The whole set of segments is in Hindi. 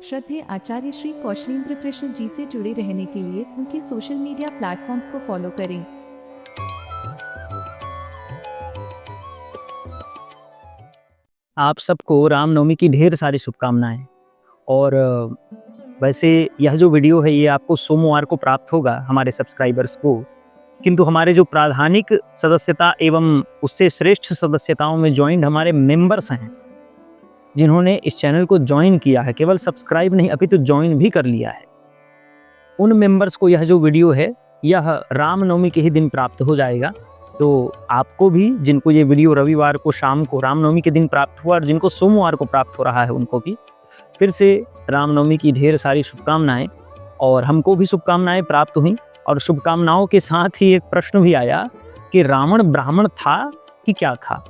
श्रद्धेय आचार्य श्री कौशलेंद्र कृष्ण जी से जुड़े रहने के लिए उनके सोशल मीडिया प्लेटफॉर्म्स को फॉलो करें। आप सबको रामनवमी की ढेर सारी शुभकामनाएं। और वैसे यह जो वीडियो है ये आपको सोमवार को प्राप्त होगा हमारे सब्सक्राइबर्स को, किंतु हमारे जो प्राधानिक सदस्यता एवं उससे श्रेष्ठ सदस्यताओं में ज्वाइंट हमारे मेंबर्स हैं, जिन्होंने इस चैनल को ज्वाइन किया है, केवल सब्सक्राइब नहीं अभी तो ज्वाइन भी कर लिया है, उन मेंबर्स को यह जो वीडियो है यह रामनवमी के ही दिन प्राप्त हो जाएगा। तो आपको भी, जिनको ये वीडियो रविवार को शाम को रामनवमी के दिन प्राप्त हुआ और जिनको सोमवार को प्राप्त हो रहा है, उनको भी फिर से रामनवमी की ढेर सारी शुभकामनाएं। और हमको भी शुभकामनाएं प्राप्त हुई और शुभकामनाओं के साथ ही एक प्रश्न भी आया कि रावण ब्राह्मण था कि क्या था,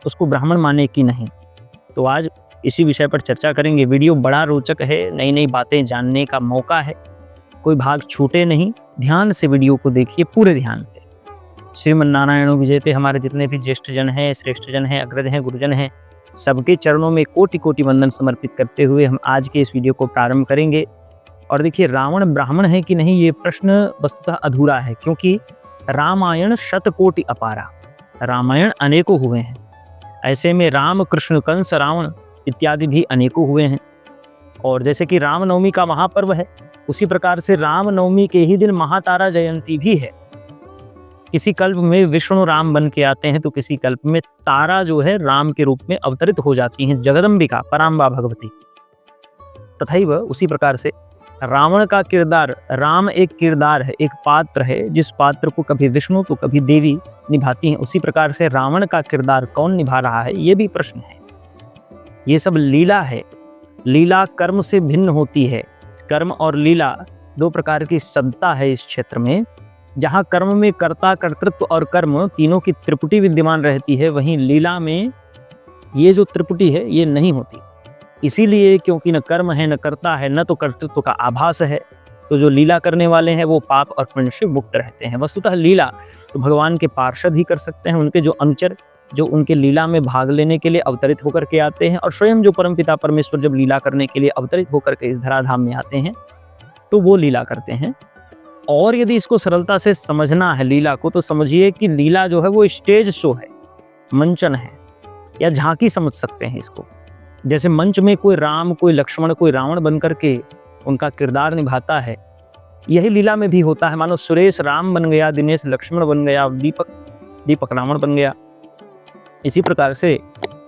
उसको ब्राह्मण माने कि नहीं। तो आज इसी विषय पर चर्चा करेंगे। वीडियो बड़ा रोचक है, नई नई बातें जानने का मौका है, कोई भाग छूटे नहीं, ध्यान से वीडियो को देखिए, पूरे ध्यान से। श्रीमन नारायण विजयते हमारे जितने भी ज्येष्ठ जन हैं, श्रेष्ठ जन हैं, अग्रज हैं, गुरुजन हैं, सबके चरणों में कोटि कोटि वंदन समर्पित करते हुए हम आज के इस वीडियो को प्रारंभ करेंगे। और देखिए, रावण ब्राह्मण है कि नहीं, ये प्रश्न वस्तुतः अधूरा है, क्योंकि रामायण शतकोटि अपारा, रामायण अनेकों हुए हैं। ऐसे में राम, कृष्ण, कंस, रावण इत्यादि भी अनेकों हुए हैं। और जैसे कि रामनवमी का महापर्व है, उसी प्रकार से रामनवमी के ही दिन महातारा जयंती भी है। किसी कल्प में विष्णु राम बन के आते हैं तो किसी कल्प में तारा जो है राम के रूप में अवतरित हो जाती हैं, जगदम्बिका पराम्बा भगवती। तथैव उसी प्रकार से रावण का किरदार, राम एक किरदार है, एक पात्र है, जिस पात्र को कभी विष्णु तो कभी देवी निभाती हैं। उसी प्रकार से रावण का किरदार कौन निभा रहा है, ये भी प्रश्न है। ये सब लीला है, लीला कर्म से भिन्न होती है। कर्म और लीला दो प्रकार की सत्ता है इस क्षेत्र में। जहाँ कर्म में कर्ता, कर्तृत्व और कर्म तीनों की त्रिपुटी विद्यमान रहती है, वहीं लीला में ये जो त्रिपुटी है ये नहीं होती। इसीलिए क्योंकि न कर्म है, न कर्ता है, न तो कर्तृत्व का आभास है, तो जो लीला करने वाले हैं वो पाप और पुण्य से मुक्त रहते हैं। वस्तुतः लीला तो भगवान के पार्षद ही कर सकते हैं, उनके जो अनुचर जो उनके लीला में भाग लेने के लिए अवतरित होकर के आते हैं। और स्वयं जो परमपिता परमेश्वर जब लीला करने के लिए अवतरित होकर के इस धराधाम में आते हैं तो वो लीला करते हैं। और यदि इसको सरलता से समझना है लीला को, तो समझिए कि लीला जो है वो स्टेज शो है, मंचन है, या झांकी समझ सकते हैं इसको। जैसे मंच में कोई राम, कोई लक्ष्मण, कोई रावण बन करके उनका किरदार निभाता है, यही लीला में भी होता है। मानो सुरेश राम बन गया, दिनेश लक्ष्मण बन गया, दीपक रावण बन गया। इसी प्रकार से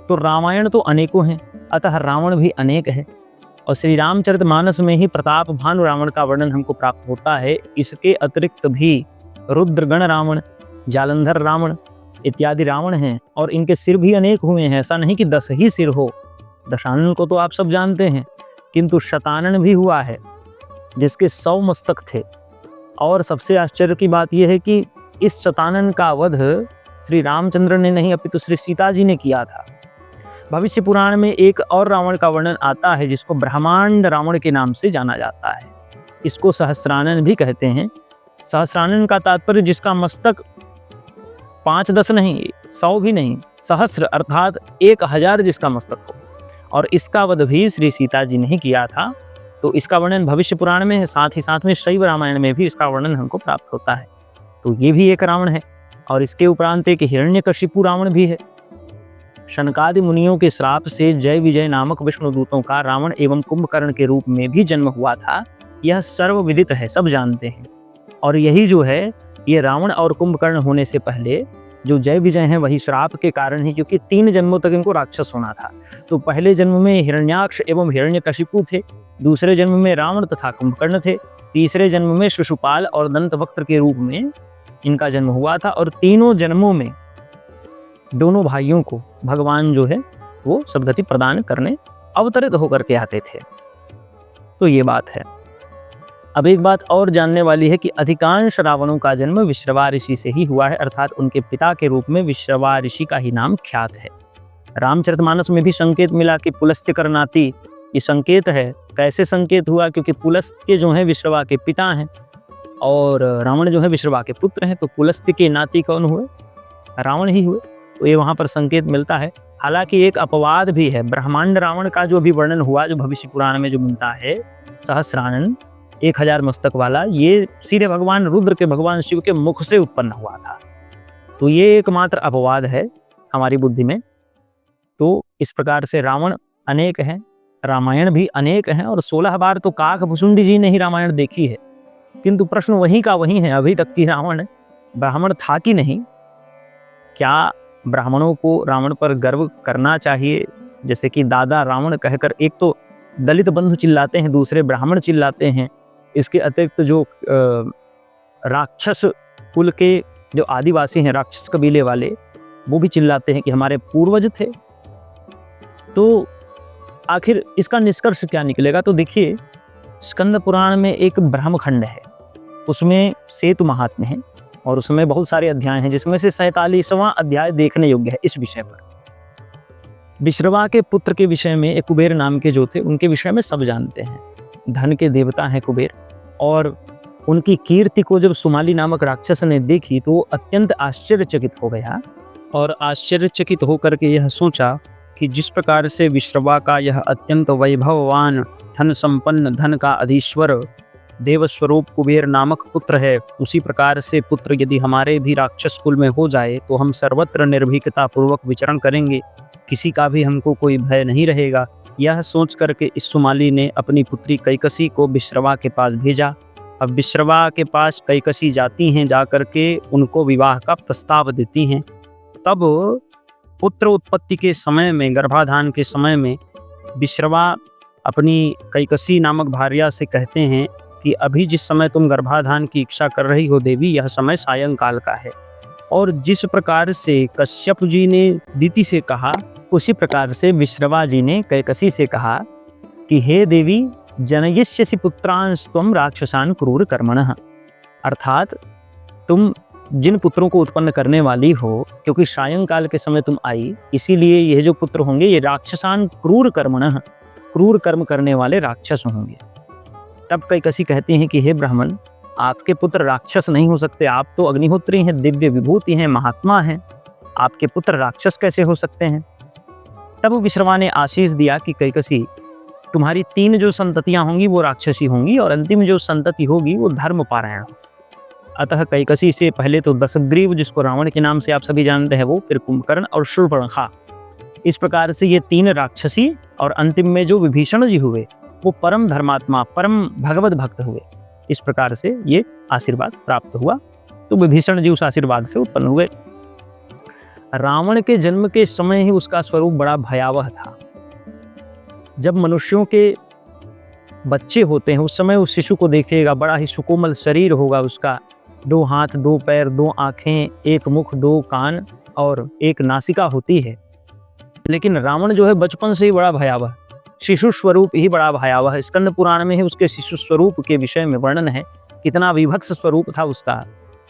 तो रामायण तो अनेकों हैं, अतः रावण भी अनेक है। और श्री रामचरितमानस में ही प्रताप भानु रावण का वर्णन हमको प्राप्त होता है। इसके अतिरिक्त भी रुद्रगण रावण, जालंधर रावण इत्यादि रावण हैं, और इनके सिर भी अनेक हुए हैं। ऐसा नहीं कि 10 ही सिर हो। दशानन को तो आप सब जानते हैं, किंतु शतानन भी हुआ है जिसके 100 मस्तक थे। और सबसे आश्चर्य की बात यह है कि इस शतानन का वध श्री रामचंद्र ने नहीं अपितु श्री सीता जी ने किया था। भविष्य पुराण में एक और रावण का वर्णन आता है जिसको ब्रह्मांड रावण के नाम से जाना जाता है। इसको सहस्रानन भी कहते हैं। सहस्रानन का तात्पर्य जिसका मस्तक 5-10 नहीं, 100 भी नहीं, सहस्र अर्थात 1000 जिसका मस्तक हो। और इसका वध भी श्री सीता जी ने ही किया था। तो इसका वर्णन भविष्य पुराण में है, साथ ही साथ में शैव रामायण में भी इसका वर्णन हमको प्राप्त होता है। तो ये भी एक रावण है। और इसके उपरांत एक हिरण्यकशिपु रावण भी है। शनकादि मुनियों के श्राप से जय विजय नामक विष्णु दूतों का रावण एवं कुंभकर्ण के रूप में भी जन्म हुआ था। यह सर्वविदित है, सब जानते हैं। और यही जो है, ये रावण और कुंभकर्ण होने से पहले जो जय विजय हैं वही श्राप के कारण ही, क्योंकि 3 जन्मों तक इनको राक्षस होना था। तो पहले जन्म में हिरण्याक्ष एवं हिरण्यकशिपु थे, दूसरे जन्म में रावण तथा कुंभकर्ण थे, तीसरे जन्म में शिशुपाल और दंतवक्त्र के रूप में इनका जन्म हुआ था। और तीनों जन्मों में दोनों भाइयों को भगवान जो है वो सद्गति प्रदान करने अवतरित होकर के आते थे। तो ये बात है। अब एक बात और जानने वाली है कि अधिकांश रावणों का जन्म विश्रवा ऋषि से ही हुआ है, अर्थात उनके पिता के रूप में विश्रवा ऋषि का ही नाम ख्यात है। रामचरितमानस में भी संकेत मिला कि पुलस्त्य करनाति, ये संकेत है। कैसे संकेत हुआ? क्योंकि पुलस्त्य जो है विश्रवा के पिता हैं और रावण जो है विश्रवा के पुत्र हैं। तो पुलस्त्य के नाती कौन हुए? रावण ही हुए। तो ये वहाँ पर संकेत मिलता है। हालांकि एक अपवाद भी है, ब्रह्मांड रावण का जो अभी वर्णन हुआ, जो भविष्य पुराण में जो मिलता है, सहस्रानन 1000 मस्तक वाला, ये सीधे भगवान रुद्र के, भगवान शिव के मुख से उत्पन्न हुआ था। तो ये एकमात्र अपवाद है हमारी बुद्धि में। तो इस प्रकार से रावण अनेक हैं, रामायण भी अनेक हैं, और 16 बार तो काकभुसुंडी जी ने ही रामायण देखी है। किंतु प्रश्न वहीं का वहीं है, अभी तक कि रावण ब्राह्मण था कि नहीं। क्या ब्राह्मणों को रावण पर गर्व करना चाहिए? जैसे कि दादा रावण कहकर एक तो दलित बंधु चिल्लाते हैं, दूसरे ब्राह्मण चिल्लाते हैं। इसके अतिरिक्त जो राक्षस कुल के जो आदिवासी हैं, राक्षस कबीले वाले, वो भी चिल्लाते हैं कि हमारे पूर्वज थे। तो आखिर इसका निष्कर्ष क्या निकलेगा? तो देखिए, स्कंद पुराण में एक ब्रह्मखंड है, उसमें सेतु महात्म्य है, और उसमें बहुत सारे अध्याय हैं, जिसमें से 47वां अध्याय देखने योग्य है इस विषय पर। विश्रवा के पुत्र के विषय में, एक कुबेर नाम के जो थे, उनके विषय में सब जानते हैं। धन के देवता हैं कुबेर, और उनकी कीर्ति को जब सुमाली नामक राक्षस ने देखी तो वो अत्यंत आश्चर्यचकित हो गया, और आश्चर्यचकित होकर के यह सोचा कि जिस प्रकार से विश्रवा का यह अत्यंत वैभववान, धन संपन्न, धन का अधीश्वर, देवस्वरूप कुबेर नामक पुत्र है, उसी प्रकार से पुत्र यदि हमारे भी राक्षस कुल में हो जाए तो हम सर्वत्र निर्भीकता पूर्वक विचरण करेंगे, किसी का भी हमको कोई भय नहीं रहेगा। यह सोच करके इस सुमाली ने अपनी पुत्री कैकसी को विश्रवा के पास भेजा। अब विश्रवा के पास कैकसी जाती हैं, जा करके उनको विवाह का प्रस्ताव देती हैं। तब पुत्र उत्पत्ति के समय में, गर्भाधान के समय में, विश्रवा अपनी कैकसी नामक भार्या से कहते हैं कि अभी जिस समय तुम गर्भाधान की इच्छा कर रही हो देवी, यह समय सायंकाल का है। और जिस प्रकार से कश्यप जी ने दिति से कहा, उसी प्रकार से विश्रवा जी ने कैकसी से कहा कि हे देवी, जनयिष्यसि पुत्रांश त्वं राक्षसान् क्रूर कर्मणः, अर्थात तुम जिन पुत्रों को उत्पन्न करने वाली हो, क्योंकि सायंकाल के समय तुम आई, इसीलिए यह जो पुत्र होंगे ये राक्षसान् क्रूर कर्मणः, क्रूर कर्म करने वाले राक्षस होंगे। तब कैकसी कहती हैं कि हे ब्राह्मण, आपके पुत्र राक्षस नहीं हो सकते, आप तो अग्निहोत्री हैं, दिव्य विभूति हैं, महात्मा हैं, आपके पुत्र राक्षस कैसे हो सकते हैं? तब विश्रवा ने आशीष दिया कि कैकसी, तुम्हारी 3 जो संततियां होंगी वो राक्षसी होंगी, और अंतिम जो संतति होगी वो धर्मपारायण। अतः कैकसी से पहले तो दशग्रीव, जिसको रावण के नाम से आप सभी जानते हैं, वो, फिर कुंभकर्ण और शूर्पणखा, इस प्रकार से ये 3 राक्षसी, और अंतिम में जो विभीषण जी हुए वो परम धर्मात्मा, परम भगवत भक्त हुए। इस प्रकार से ये आशीर्वाद प्राप्त हुआ। तो विभीषण जी उस आशीर्वाद से उत्पन्न हुए। रावण के जन्म के समय ही उसका स्वरूप बड़ा भयावह था। जब मनुष्यों के बच्चे होते हैं उस समय उस शिशु को देखिएगा, बड़ा ही सुकोमल शरीर होगा उसका, 2 हाथ, 2 पैर, 2 आँखें, 1 मुख, 2 कान और 1 नासिका होती है। लेकिन रावण जो है बचपन से ही बड़ा भयावह, शिशु स्वरूप ही बड़ा भयावह। स्कंद पुराण में ही उसके शिशु स्वरूप के विषय में वर्णन है, कितना विभत्स स्वरूप था उसका।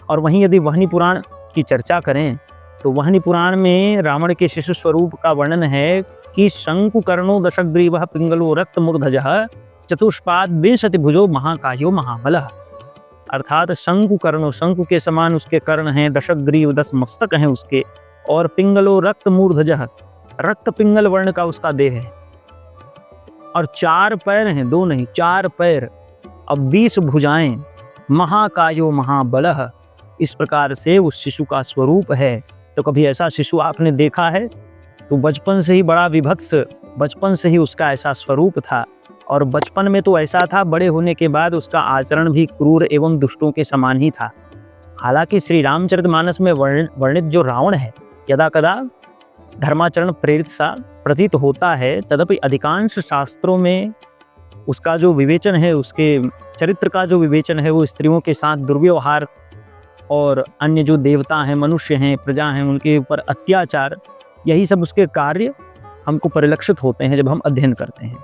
और वहीं यदि वहनी पुराण की चर्चा करें तो वहनी पुराण में रावण के शिशु स्वरूप का वर्णन है कि शंकुकर्णो दशग्रीवः पिंगलो रक्तमूर्धजः चतुष्पाद विंशति भुजो महाकायो महाबलः, अर्थात शंकुकर्णो, शंकु के समान उसके कर्ण हैं, दशग्रीव 10 मस्तक हैं उसके, और पिंगलो रक्तमूर्धजः, रक्त पिंगल वर्ण का उसका देह है, और 4 पैर हैं, 2 नहीं 4 पैर, अब 20 भुजाएं, महाकायो महाबलः। इस प्रकार से उस शिशु का स्वरूप है। तो कभी ऐसा शिशु आपने देखा है? तो बचपन से ही बड़ा विभत्स, बचपन से ही उसका ऐसा स्वरूप था, और बचपन में तो ऐसा था, बड़े होने के बाद उसका आचरण भी क्रूर एवं दुष्टों के समान ही था। हालांकि श्री रामचरितमानस में वर्णित जो रावण है, यदा कदा धर्माचरण प्रेरित सा प्रतीत होता है, तदपि अधिकांश शास्त्रों में उसका जो विवेचन है, उसके चरित्र का जो विवेचन है, वो स्त्रियों के साथ दुर्व्यवहार और अन्य जो देवता हैं, मनुष्य हैं, प्रजा हैं, उनके ऊपर अत्याचार, यही सब उसके कार्य हमको परिलक्षित होते हैं जब हम अध्ययन करते हैं।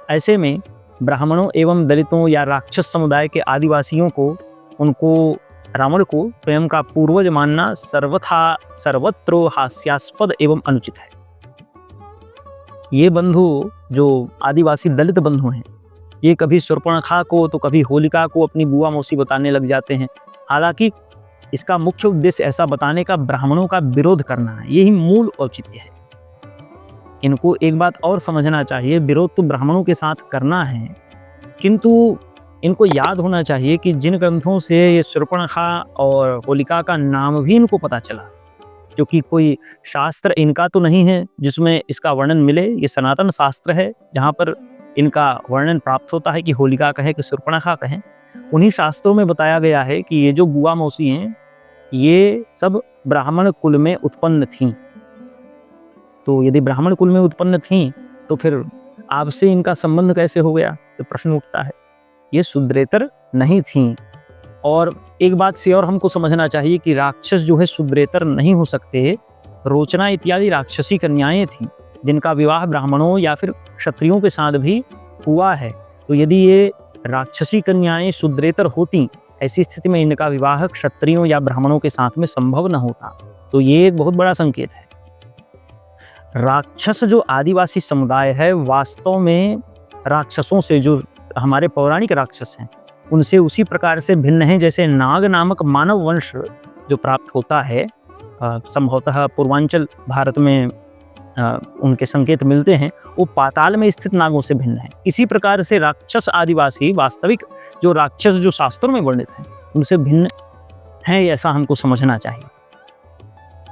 ऐसे में ब्राह्मणों एवं दलितों या राक्षस समुदाय के आदिवासियों को, उनको रावण को स्वयं का पूर्वज मानना सर्वत्र हास्यास्पद एवं अनुचित है। ये बंधु जो आदिवासी दलित बंधु हैं, ये कभी शूर्पणखा को तो कभी होलिका को अपनी बुआ मौसी बताने लग जाते हैं। हालांकि इसका मुख्य उद्देश्य ऐसा बताने का ब्राह्मणों का विरोध करना है, यही मूल औचित्य है। इनको एक बात और समझना चाहिए, विरोध तो ब्राह्मणों के साथ करना है, किंतु इनको याद होना चाहिए कि जिन ग्रंथों से ये शूर्पणखा और होलिका का नाम भी इनको पता चला, क्योंकि कोई शास्त्र इनका तो नहीं है जिसमें इसका वर्णन मिले, ये सनातन शास्त्र है जहाँ पर इनका वर्णन प्राप्त होता है कि होलिका कहें कि शूर्पणखा कहें। उन्हीं शास्त्रों में बताया गया है कि ये जो बुआ मौसी हैं ये सब ब्राह्मण कुल में उत्पन्न थीं। तो यदि ब्राह्मण कुल में उत्पन्न थीं तो फिर आपसे इनका संबंध कैसे हो गया, तो प्रश्न उठता है। ये शूद्रेतर नहीं थीं। और एक बात से और हमको समझना चाहिए कि राक्षस जो है शूद्रेतर नहीं हो सकते। रोचना इत्यादि राक्षसी कन्याएं थीं जिनका विवाह ब्राह्मणों या फिर क्षत्रियों के साथ भी हुआ है। तो यदि ये राक्षसी कन्याएं शूद्रेतर होती, ऐसी स्थिति में इनका विवाह क्षत्रियों या ब्राह्मणों के साथ में संभव न होता। तो ये एक बहुत बड़ा संकेत है। राक्षस जो आदिवासी समुदाय है वास्तव में राक्षसों से, जो हमारे पौराणिक राक्षस हैं उनसे उसी प्रकार से भिन्न है जैसे नाग नामक मानव वंश जो प्राप्त होता है, संभवतः पूर्वांचल भारत में उनके संकेत मिलते हैं, वो पाताल में स्थित नागों से भिन्न है। इसी प्रकार से राक्षस आदिवासी वास्तविक जो राक्षस जो शास्त्रों में वर्णित हैं उनसे भिन्न है, ऐसा हमको समझना चाहिए।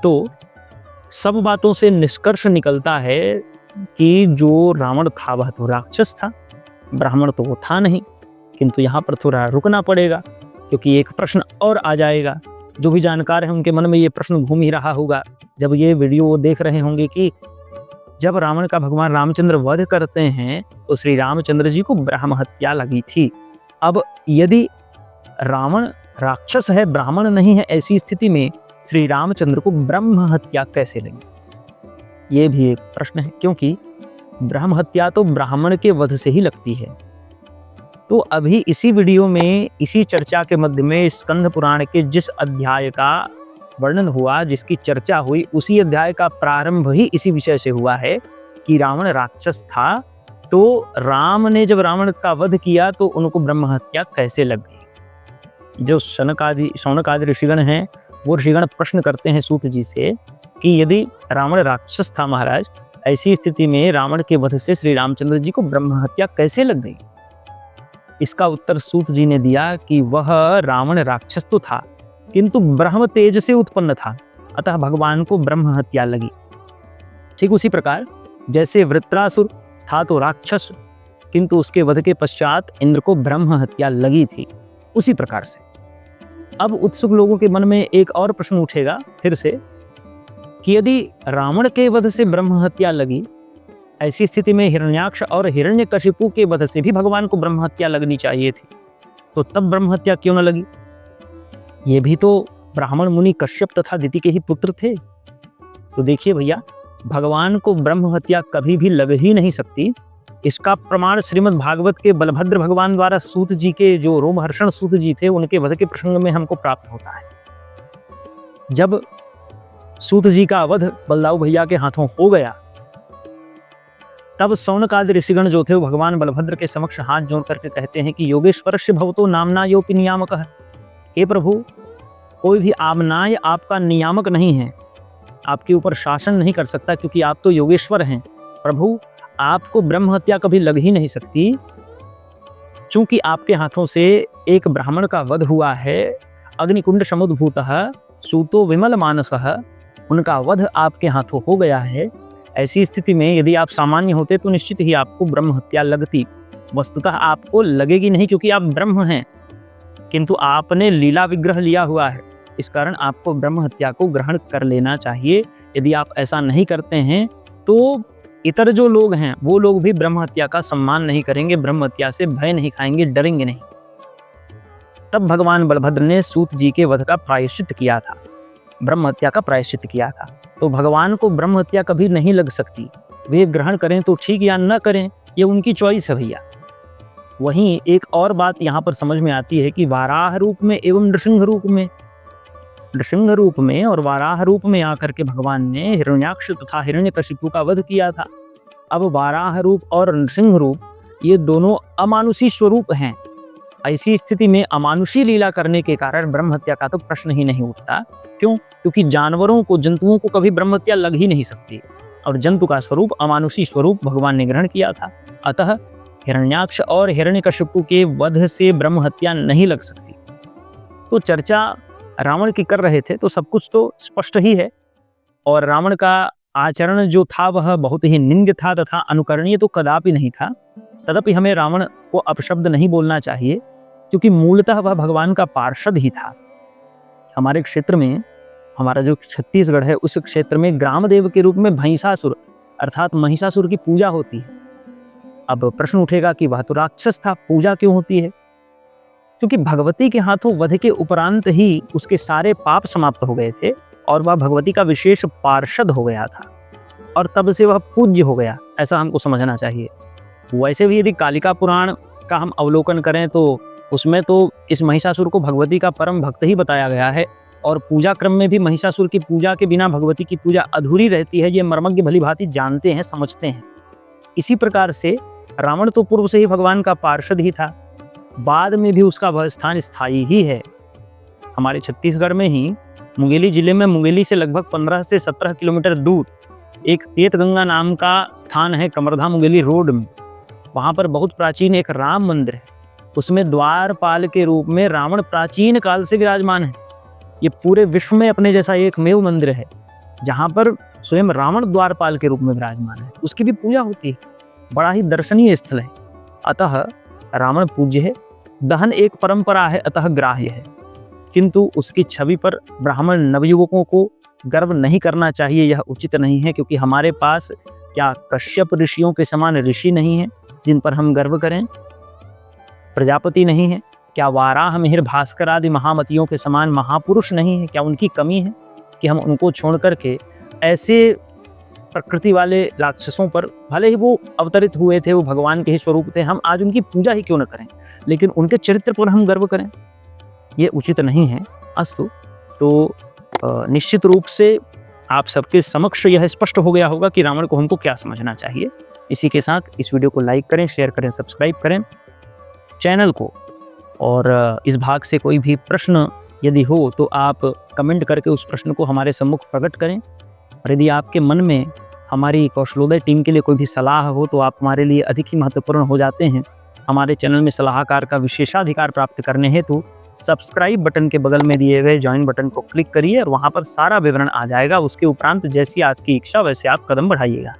तो सब बातों से निष्कर्ष निकलता है कि जो रावण था वह तो राक्षस था, ब्राह्मण तो वो था नहीं। किंतु यहाँ पर थोड़ा रुकना पड़ेगा क्योंकि एक प्रश्न और आ जाएगा। जो भी जानकार है उनके मन में ये प्रश्न घूम ही रहा होगा जब ये वीडियो देख रहे होंगे कि जब रावण का भगवान रामचंद्र वध करते हैं तो श्री रामचंद्र जी को ब्रह्म हत्या लगी थी। अब यदि रावण राक्षस है, ब्राह्मण नहीं है, ऐसी स्थिति में श्री रामचंद्र को ब्रह्म हत्या कैसे लगी, ये भी एक प्रश्न है, क्योंकि ब्रह्म हत्या तो ब्राह्मण के वध से ही लगती है। तो अभी इसी वीडियो में, इसी चर्चा के मध्य में स्कंद पुराण के जिस अध्याय का वर्णन हुआ, जिसकी चर्चा हुई, उसी अध्याय का प्रारंभ ही इसी विषय से हुआ है कि रावण राक्षस था। तो राम ने जब रावण का वध किया तो उनको ब्रह्म हत्या कैसे लग गई। जो शौनक आदि ऋषिगण हैं वो ऋषिगण प्रश्न करते हैं सूत जी से कि यदि रावण राक्षस था महाराज, ऐसी स्थिति में रावण के वध से श्री रामचंद्र जी को ब्रह्म हत्या कैसे लग गई। इसका उत्तर सूत जी ने दिया कि वह रावण राक्षस तो था किंतु ब्रह्म तेज से उत्पन्न था, अतः भगवान को ब्रह्म हत्या लगी। ठीक उसी प्रकार जैसे वृत्रासुर था तो राक्षस किंतु उसके वध के पश्चात इंद्र को ब्रह्म हत्या लगी थी, उसी प्रकार से अब उत्सुक लोगों के मन में एक और प्रश्न उठेगा फिर से कि यदि रावण के वध से ब्रह्म हत्या लगी, ऐसी स्थिति में हिरण्याक्ष और हिरण्यकशिपु के वध से भी भगवान को ब्रह्म हत्या लगनी चाहिए थी, तो तब ब्रह्म हत्या क्यों न लगी। ये भी तो ब्राह्मण मुनि कश्यप तथा दिति के ही पुत्र थे। तो देखिए भैया, भगवान को ब्रह्म हत्या कभी भी लग ही नहीं सकती। इसका प्रमाण श्रीमद् भागवत के बलभद्र भगवान द्वारा सूत जी के, जो रोमहर्षण सूत जी थे, उनके वध के प्रसंग में हमको प्राप्त होता है। जब सूत जी का वध बलदाऊ भैया के हाथों हो गया, तब शौनक आदि ऋषिगण जो थे वो भगवान बलभद्र के समक्ष हाथ जोड़ करके कहते हैं कि योगेश्वरस्य भवतो नामना योपि नियामकः। हे प्रभु, कोई भी आमनाय आपका नियामक नहीं है, आपके ऊपर शासन नहीं कर सकता, क्योंकि आप तो योगेश्वर हैं। प्रभु, आपको ब्रह्म हत्या कभी लग ही नहीं सकती, चूंकि आपके हाथों से एक ब्राह्मण का वध हुआ है। अग्निकुंड समुद्भूतः सूतो विमल मानसः, उनका वध आपके हाथों हो गया है। ऐसी स्थिति में यदि आप सामान्य होते तो निश्चित ही आपको ब्रह्म हत्या लगती। वस्तुतः आपको लगेगी नहीं क्योंकि आप ब्रह्म हैं, किंतु आपने लीला विग्रह लिया हुआ है, इस कारण आपको ब्रह्म हत्या को ग्रहण कर लेना चाहिए। यदि आप ऐसा नहीं करते हैं तो इतर जो लोग हैं वो लोग भी ब्रह्म हत्या का सम्मान नहीं करेंगे, ब्रह्म हत्या से भय नहीं खाएंगे, डरेंगे नहीं। तब भगवान बलभद्र ने सूत जी के वध का प्रायश्चित किया था, ब्रह्म हत्या का प्रायश्चित किया था। तो भगवान को ब्रह्म हत्या कभी नहीं लग सकती। वे ग्रहण करें तो ठीक या न करें, ये उनकी चॉइस है भैया। वहीं एक और बात यहाँ पर समझ में आती है कि वाराह रूप में एवं नृसिंह रूप में और वाराह रूप में आकर के भगवान ने हिरण्याक्ष तथा हिरण्यकशिपु का वध किया था। अब वाराह रूप और नृसिंह रूप ये दोनों अमानुषी स्वरूप हैं। ऐसी स्थिति में अमानुषी लीला करने के कारण ब्रह्म हत्या का तो प्रश्न ही नहीं उठता। क्यों? क्योंकि जानवरों को, जंतुओं को कभी ब्रह्म हत्या लग ही नहीं सकती। और जंतु का स्वरूप, अमानुषी स्वरूप भगवान ने ग्रहण किया था। अतः हिरण्याक्ष और हिरण्यकशिपु के वध से ब्रह्म हत्या नहीं लग सकती। तो चर्चा रावण की कर रहे थे तो सब कुछ तो स्पष्ट ही है, और रावण का आचरण जो था वह बहुत ही निंद्य था तथा अनुकरणीय तो कदापि नहीं था। तदपि हमें रावण को अपशब्द नहीं बोलना चाहिए, क्योंकि मूलतः वह भगवान का पार्षद ही था। हमारे क्षेत्र में, हमारा जो छत्तीसगढ़ है, उस क्षेत्र में ग्रामदेव के रूप में भैंसासुर अर्थात महिषासुर की पूजा होती है। अब प्रश्न उठेगा कि वह तो राक्षस था, पूजा क्यों होती है? क्योंकि भगवती के हाथों वध के उपरांत ही उसके सारे पाप समाप्त हो गए थे और वह भगवती का विशेष पार्षद हो गया था, और तब से वह पूज्य हो गया, ऐसा हमको समझना चाहिए। वैसे भी यदि कालिका पुराण का हम अवलोकन करें तो उसमें तो इस महिषासुर को भगवती का परम भक्त ही बताया गया है, और पूजा क्रम में भी महिषासुर की पूजा के बिना भगवती की पूजा अधूरी रहती है। ये मर्मज्ञ भली भांति जानते हैं, समझते हैं। इसी प्रकार से रावण तो पूर्व से ही भगवान का पार्षद ही था, बाद में भी उसका वह स्थान स्थायी ही है। हमारे छत्तीसगढ़ में ही मुंगेली जिले में मुंगेली से लगभग 15 से 17 किलोमीटर दूर एक तेतगंगा नाम का स्थान है, कमरधा मुंगेली रोड में। वहाँ पर बहुत प्राचीन एक राम मंदिर है, उसमें द्वारपाल के रूप में रावण प्राचीन काल से विराजमान है। ये पूरे विश्व में अपने जैसा एकमेव मंदिर है जहाँ पर स्वयं रावण द्वारपाल के रूप में विराजमान है, उसकी भी पूजा होती है। बड़ा ही दर्शनीय स्थल है। अतः रावण पूज्य है, दहन एक परंपरा है, अतः ग्राह्य है, किंतु उसकी छवि पर ब्राह्मण नवयुवकों को गर्व नहीं करना चाहिए, यह उचित नहीं है। क्योंकि हमारे पास क्या कश्यप ऋषियों के समान ऋषि नहीं है जिन पर हम गर्व करें? प्रजापति नहीं है? क्या वाराह, मिहिर, भास्कर आदि महामतियों के समान महापुरुष नहीं है? क्या उनकी कमी है कि हम उनको छोड़ करके ऐसे प्रकृति वाले राक्षसों पर, भले ही वो अवतरित हुए थे, वो भगवान के ही स्वरूप थे, हम आज उनकी पूजा ही क्यों न करें, लेकिन उनके चरित्र पर हम गर्व करें? ये उचित नहीं है। अस्तु, तो निश्चित रूप से आप सबके समक्ष यह स्पष्ट हो गया होगा कि रावण को हमको क्या समझना चाहिए। इसी के साथ इस वीडियो को लाइक करें, शेयर करें, सब्सक्राइब करें चैनल को, और इस भाग से कोई भी प्रश्न यदि हो तो आप कमेंट करके उस प्रश्न को हमारे सम्मुख प्रकट करें। और यदि आपके मन में हमारी कौशलोदय टीम के लिए कोई भी सलाह हो तो आप हमारे लिए अधिक ही महत्वपूर्ण हो जाते हैं। हमारे चैनल में सलाहकार का विशेषाधिकार प्राप्त करने हेतु सब्सक्राइब बटन के बगल में दिए गए ज्वाइन बटन को क्लिक करिए और वहाँ पर सारा विवरण आ जाएगा। उसके उपरांत जैसी आपकी इच्छा वैसे आप कदम बढ़ाइएगा।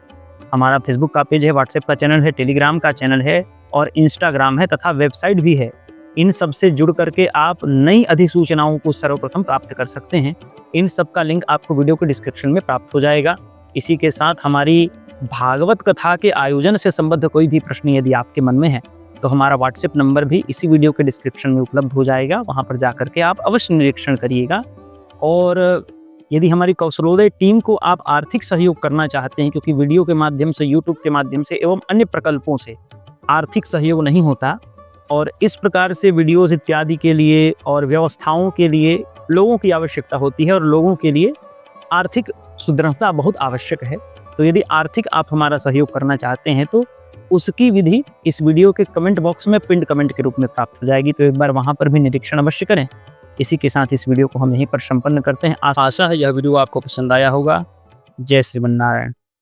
हमारा फेसबुक का पेज है, व्हाट्सएप का चैनल है, टेलीग्राम का चैनल है और इंस्टाग्राम है तथा वेबसाइट भी है। इन सब से जुड़ करके आप नई अधिसूचनाओं को सर्वप्रथम प्राप्त कर सकते हैं। इन सब का लिंक आपको वीडियो के डिस्क्रिप्शन में प्राप्त हो जाएगा। इसी के साथ हमारी भागवत कथा के आयोजन से संबद्ध कोई भी प्रश्न यदि आपके मन में है तो हमारा व्हाट्सएप नंबर भी इसी वीडियो के डिस्क्रिप्शन में उपलब्ध हो जाएगा। वहाँ पर जा करके आप अवश्य निरीक्षण करिएगा। और यदि हमारी कौशलोदय टीम को आप आर्थिक सहयोग करना चाहते हैं, क्योंकि वीडियो के माध्यम से, यूट्यूब के माध्यम से एवं अन्य प्रकल्पों से आर्थिक सहयोग नहीं होता, और इस प्रकार से वीडियोज़ इत्यादि के लिए और व्यवस्थाओं के लिए लोगों की आवश्यकता होती है, और लोगों के लिए आर्थिक सुदृढ़ता बहुत आवश्यक है। तो यदि आर्थिक आप हमारा सहयोग करना चाहते हैं तो उसकी विधि इस वीडियो के कमेंट बॉक्स में पिंड कमेंट के रूप में प्राप्त हो जाएगी, तो एक बार वहाँ पर भी निरीक्षण अवश्य करें। इसी के साथ इस वीडियो को हम यहीं पर संपन्न करते हैं। आशा है यह वीडियो आपको पसंद आया होगा। जय श्रीमन नारायण।